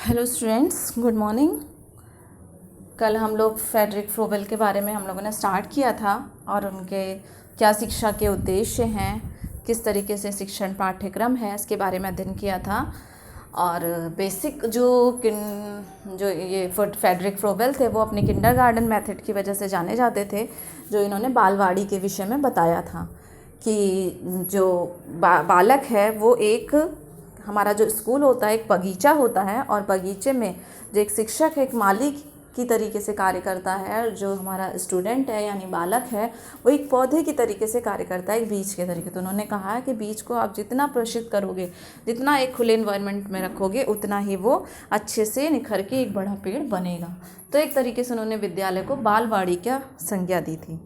Hello students, good morning. कल हम लोग फ्रेडरिक फ्रोबेल के बारे में हम लोगों ने स्टार्ट किया था और उनके क्या शिक्षा के उद्देश्य हैं, किस तरीके से शिक्षण पाठ्यक्रम है, इसके बारे में अध्ययन किया था। और बेसिक जो ये फ्रेडरिक फ्रोबेल थे वो अपने किंडरगार्टन मेथड की वजह से जाने जाते थे, जो इन्होंने बालवाड़ी के विषय में बताया था कि जो बालक है वो एक हमारा जो स्कूल होता है एक बगीचा होता है, और बगीचे में जो एक शिक्षक है एक माली की तरीके से कार्य करता है, और जो हमारा स्टूडेंट है यानी बालक है वो एक पौधे की तरीके से कार्य करता है, एक बीज के तरीके। तो उन्होंने कहा है कि बीज को आप जितना पोषित करोगे, जितना एक खुले इन्वायरमेंट में रखोगे, उतना ही वो अच्छे से निखर के एक बड़ा पेड़ बनेगा। तो एक तरीके से उन्होंने विद्यालय को बालवाड़ी का संज्ञा दी थी।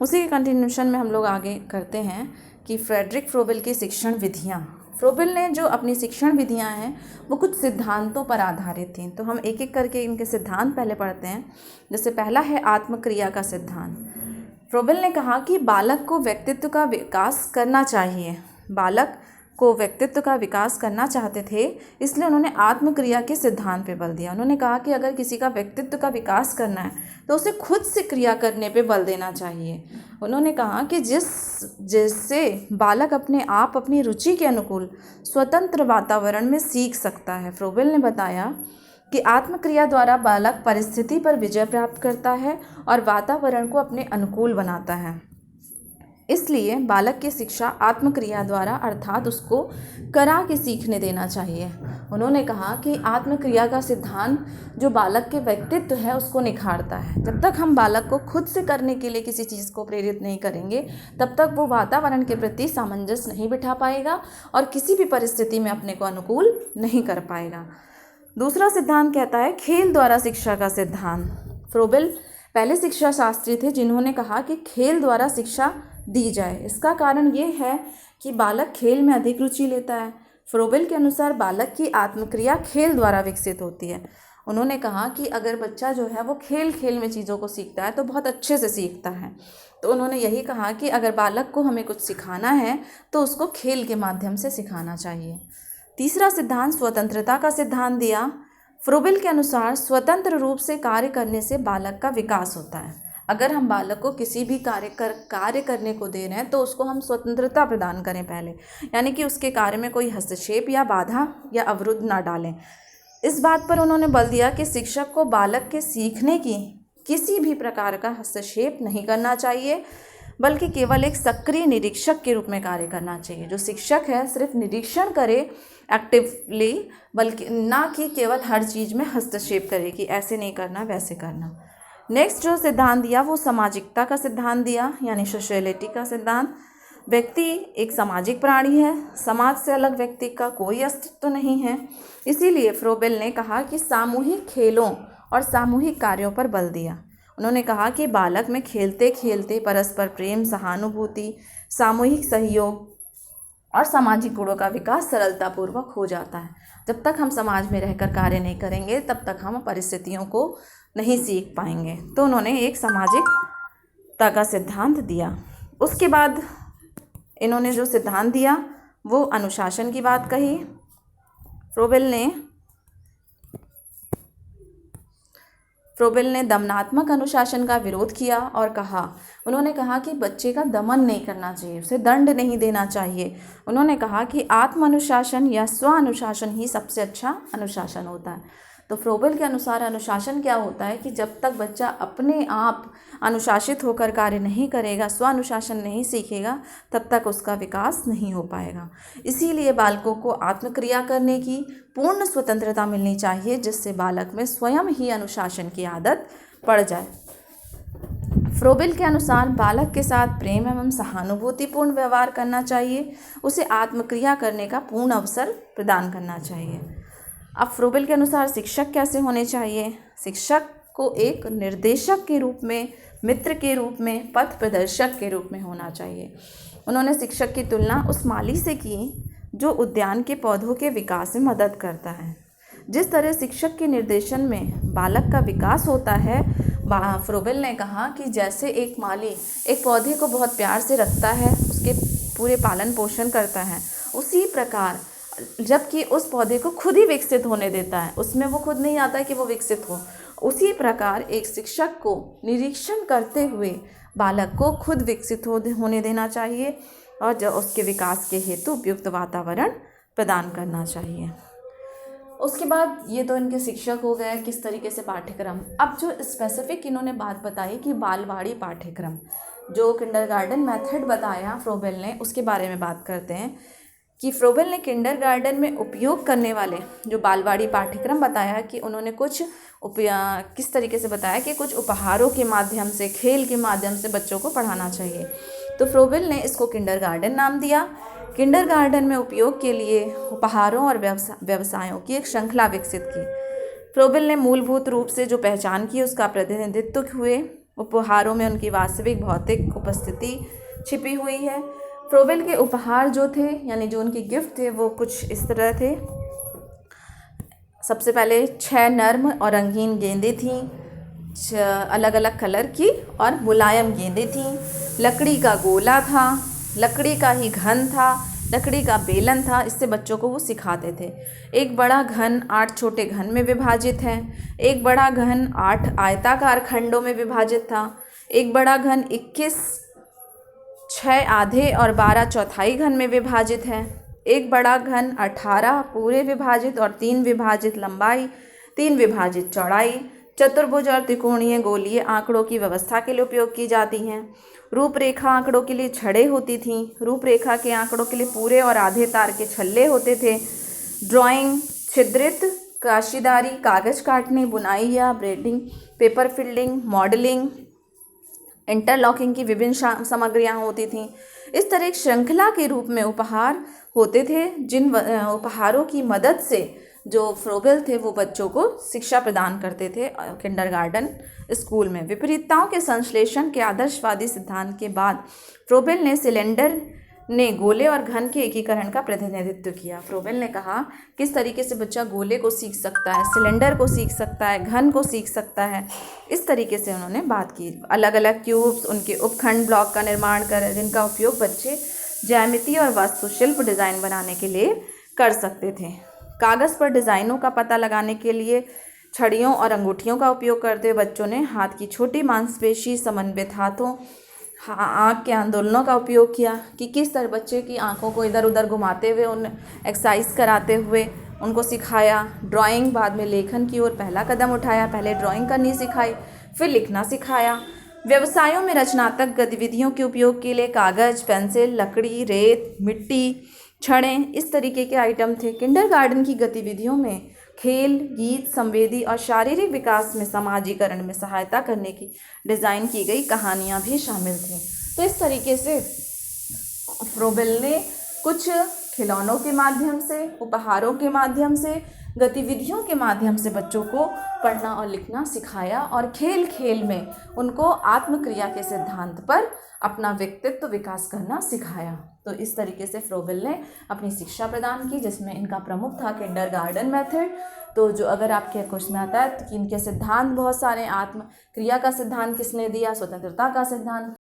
उसी के कंटिन्यूशन में हम लोग आगे करते हैं कि फ्रेडरिक फ्रोबेल की शिक्षण विधियाँ। फ्रोबेल ने जो अपनी शिक्षण विधियां हैं वो कुछ सिद्धांतों पर आधारित थीं। तो हम एक एक करके इनके सिद्धांत पहले पढ़ते हैं। जैसे पहला है आत्मक्रिया का सिद्धांत। फ्रोबेल ने कहा कि बालक को व्यक्तित्व का विकास करना चाहिए। बालक को व्यक्तित्व का विकास करना चाहते थे, इसलिए उन्होंने आत्मक्रिया के सिद्धांत पे बल दिया। उन्होंने कहा कि अगर किसी का व्यक्तित्व का विकास करना है तो उसे खुद से क्रिया करने पे बल देना चाहिए। उन्होंने कहा कि जिससे बालक अपने आप अपनी रुचि के अनुकूल स्वतंत्र वातावरण में सीख सकता है। फ्रोबेल ने बताया कि आत्मक्रिया द्वारा बालक परिस्थिति पर विजय प्राप्त करता है और वातावरण को अपने अनुकूल बनाता है। इसलिए बालक की शिक्षा आत्मक्रिया द्वारा अर्थात उसको करा के सीखने देना चाहिए। उन्होंने कहा कि आत्मक्रिया का सिद्धांत जो बालक के व्यक्तित्व है उसको निखारता है। जब तक हम बालक को खुद से करने के लिए किसी चीज़ को प्रेरित नहीं करेंगे, तब तक वो वातावरण के प्रति सामंजस्य नहीं बिठा पाएगा और किसी भी परिस्थिति में अपने को अनुकूल नहीं कर पाएगा। दूसरा सिद्धांत कहता है खेल द्वारा शिक्षा का सिद्धांत। फ्रोबेल पहले शिक्षा शास्त्री थे जिन्होंने कहा कि खेल द्वारा शिक्षा दी जाए। इसका कारण ये है कि बालक खेल में अधिक रुचि लेता है। फ्रोबेल के अनुसार बालक की आत्मक्रिया खेल द्वारा विकसित होती है। उन्होंने कहा कि अगर बच्चा जो है वो खेल खेल में चीज़ों को सीखता है तो बहुत अच्छे से सीखता है। तो उन्होंने यही कहा कि अगर बालक को हमें कुछ सिखाना है तो उसको खेल के माध्यम से सिखाना चाहिए। तीसरा सिद्धांत स्वतंत्रता का सिद्धांत दिया। फ्रोबेल के अनुसार स्वतंत्र रूप से कार्य करने से बालक का विकास होता है। अगर हम बालक को किसी भी कार्य करने को दे रहे हैं तो उसको हम स्वतंत्रता प्रदान करें पहले, यानी कि उसके कार्य में कोई हस्तक्षेप या बाधा या अवरुद्ध ना डालें। इस बात पर उन्होंने बल दिया कि शिक्षक को बालक के सीखने की किसी भी प्रकार का हस्तक्षेप नहीं करना चाहिए, बल्कि केवल एक सक्रिय निरीक्षक के रूप में कार्य करना चाहिए। जो शिक्षक है सिर्फ निरीक्षण करे एक्टिवली, बल्कि ना कि केवल हर चीज़ में हस्तक्षेप करे कि ऐसे नहीं करना वैसे करना। नेक्स्ट जो सिद्धांत दिया वो सामाजिकता का सिद्धांत दिया, यानी सोशलिटी का सिद्धांत। व्यक्ति एक सामाजिक प्राणी है, समाज से अलग व्यक्ति का कोई अस्तित्व नहीं है। इसीलिए फ्रोबेल ने कहा कि सामूहिक खेलों और सामूहिक कार्यों पर बल दिया। उन्होंने कहा कि बालक में खेलते खेलते परस्पर प्रेम, सहानुभूति, सामूहिक सहयोग और सामाजिक गुणों का विकास सरलतापूर्वक हो जाता है। जब तक हम समाज में रहकर कार्य नहीं करेंगे तब तक हम परिस्थितियों को नहीं सीख पाएंगे। तो उन्होंने एक सामाजिकता का सिद्धांत दिया। उसके बाद इन्होंने जो सिद्धांत दिया वो अनुशासन की बात कही। फ्रोबेल ने दमनात्मक अनुशासन का विरोध किया और उन्होंने कहा कि बच्चे का दमन नहीं करना चाहिए, उसे दंड नहीं देना चाहिए। उन्होंने कहा कि आत्म अनुशासन या स्व अनुशासन ही सबसे अच्छा अनुशासन होता है। तो फ्रोबेल के अनुसार अनुशासन क्या होता है कि जब तक बच्चा अपने आप अनुशासित होकर कार्य नहीं करेगा, स्व अनुशासन नहीं सीखेगा, तब तक उसका विकास नहीं हो पाएगा। इसीलिए बालकों को आत्मक्रिया करने की पूर्ण स्वतंत्रता मिलनी चाहिए, जिससे बालक में स्वयं ही अनुशासन की आदत पड़ जाए। फ्रोबेल के अनुसार बालक के साथ प्रेम एवं सहानुभूतिपूर्ण व्यवहार करना चाहिए, उसे आत्मक्रिया करने का पूर्ण अवसर प्रदान करना चाहिए। अब फ्रोबेल के अनुसार शिक्षक कैसे होने चाहिए? शिक्षक को एक निर्देशक के रूप में, मित्र के रूप में, पथ प्रदर्शक के रूप में होना चाहिए। उन्होंने शिक्षक की तुलना उस माली से की जो उद्यान के पौधों के विकास में मदद करता है। जिस तरह शिक्षक के निर्देशन में बालक का विकास होता है, फ्रोबेल ने कहा कि जैसे एक माली एक पौधे को बहुत प्यार से रखता है, उसके पूरे पालन पोषण करता है, उसी प्रकार जबकि उस पौधे को खुद ही विकसित होने देता है, उसमें वो खुद नहीं आता है कि वो विकसित हो। उसी प्रकार एक शिक्षक को निरीक्षण करते हुए बालक को खुद विकसित होने देना चाहिए और जो उसके विकास के हेतु उपयुक्त वातावरण प्रदान करना चाहिए। उसके बाद ये तो इनके शिक्षक हो गए, किस तरीके से पाठ्यक्रम। अब जो स्पेसिफिक इन्होंने बात बताई कि बालवाड़ी पाठ्यक्रम, जो किंडरगार्टन मेथड बताया फ्रोबेल ने, उसके बारे में बात करते हैं कि फ्रोबेल ने किंडरगार्टन में उपयोग करने वाले जो बालवाड़ी पाठ्यक्रम बताया कि उन्होंने किस तरीके से बताया कि कुछ उपहारों के माध्यम से, खेल के माध्यम से बच्चों को पढ़ाना चाहिए। तो फ्रोबेल ने इसको किंडरगार्टन नाम दिया। किंडरगार्टन में उपयोग के लिए उपहारों और व्यवसायों की एक श्रृंखला विकसित की। फ्रोबेल ने मूलभूत रूप से जो पहचान की उसका प्रतिनिधित्व हुए। उपहारों में उनकी वास्तविक भौतिक उपस्थिति छिपी हुई है। फ्रोबेल के उपहार जो थे, यानी जो उनके गिफ्ट थे, वो कुछ इस तरह थे। सबसे पहले 6 नर्म और रंगीन गेंदें थीं, अलग अलग कलर की और मुलायम गेंदें थीं। लकड़ी का गोला था, लकड़ी का ही घन था, लकड़ी का बेलन था। इससे बच्चों को वो सिखाते थे। एक बड़ा घन 8 छोटे घन में विभाजित है। एक बड़ा घन 8 आयताकार खंडों में विभाजित था। एक बड़ा घन 21 6 आधे और 12 चौथाई घन में विभाजित है। एक बड़ा घन 18 पूरे विभाजित और 3 विभाजित लंबाई, 3 विभाजित चौड़ाई। चतुर्भुज और त्रिकोणीय गोलीय आंकड़ों की व्यवस्था के लिए उपयोग की जाती हैं। रूपरेखा आंकड़ों के लिए छड़ें होती थीं। रूपरेखा के आंकड़ों के लिए पूरे और आधे तार के छल्ले होते थे। ड्राइंग, छिद्रित काशीदारी, कागज काटने, बुनाई या braiding, paper fielding, modelling, interlocking की विभिन्न सामग्रियाँ होती थीं। इस तरह एक श्रृंखला के रूप में उपहार होते थे, जिन उपहारों की मदद से जो फ्रोबेल थे वो बच्चों को शिक्षा प्रदान करते थे किंडरगार्टन स्कूल में। विपरीतताओं के संश्लेषण के आदर्शवादी सिद्धांत के बाद फ्रोबेल ने सिलेंडर ने गोले और घन के एकीकरण का प्रतिनिधित्व किया। फ्रोबेल ने कहा किस तरीके से बच्चा गोले को सीख सकता है, सिलेंडर को सीख सकता है, घन को सीख सकता है। इस तरीके से उन्होंने बात की। अलग अलग क्यूब्स, उनके उपखंड ब्लॉक का निर्माण कर जिनका उपयोग बच्चे ज्यामिति और वास्तुशिल्प डिज़ाइन बनाने के लिए कर सकते थे। कागज़ पर डिज़ाइनों का पता लगाने के लिए छड़ियों और अंगूठियों का उपयोग करते हुए बच्चों ने हाथ की छोटी मांसपेशी, समन्वित हाथों, आँख के आंदोलनों का उपयोग किया कि किस तरह बच्चे की आँखों को इधर उधर घुमाते हुए उन एक्सरसाइज कराते हुए उनको सिखाया। ड्राइंग, बाद में लेखन की ओर पहला कदम उठाया। पहले ड्राइंग करनी सिखाई, फिर लिखना सिखाया। व्यवसायों में रचनात्मक गतिविधियों के उपयोग के लिए कागज़, पेंसिल, लकड़ी, रेत, मिट्टी, छड़ें, इस तरीके के आइटम थे। किंडरगार्टन की गतिविधियों में खेल, गीत, संवेदी और शारीरिक विकास में समाजीकरण में सहायता करने की डिज़ाइन की गई कहानियाँ भी शामिल थीं। तो इस तरीके से फ्रोबेल ने कुछ खिलौनों के माध्यम से, उपहारों के माध्यम से, गतिविधियों के माध्यम से बच्चों को पढ़ना और लिखना सिखाया और खेल खेल में उनको आत्मक्रिया के सिद्धांत पर अपना व्यक्तित्व विकास करना सिखाया। तो इस तरीके से फ्रोबेल ने अपनी शिक्षा प्रदान की, जिसमें इनका प्रमुख था किंडरगार्टन मेथड। तो जो अगर आपके क्वेश्चन में आता है तो कि इनके सिद्धांत बहुत सारे, आत्मक्रिया का सिद्धांत किसने दिया, स्वतंत्रता का सिद्धांत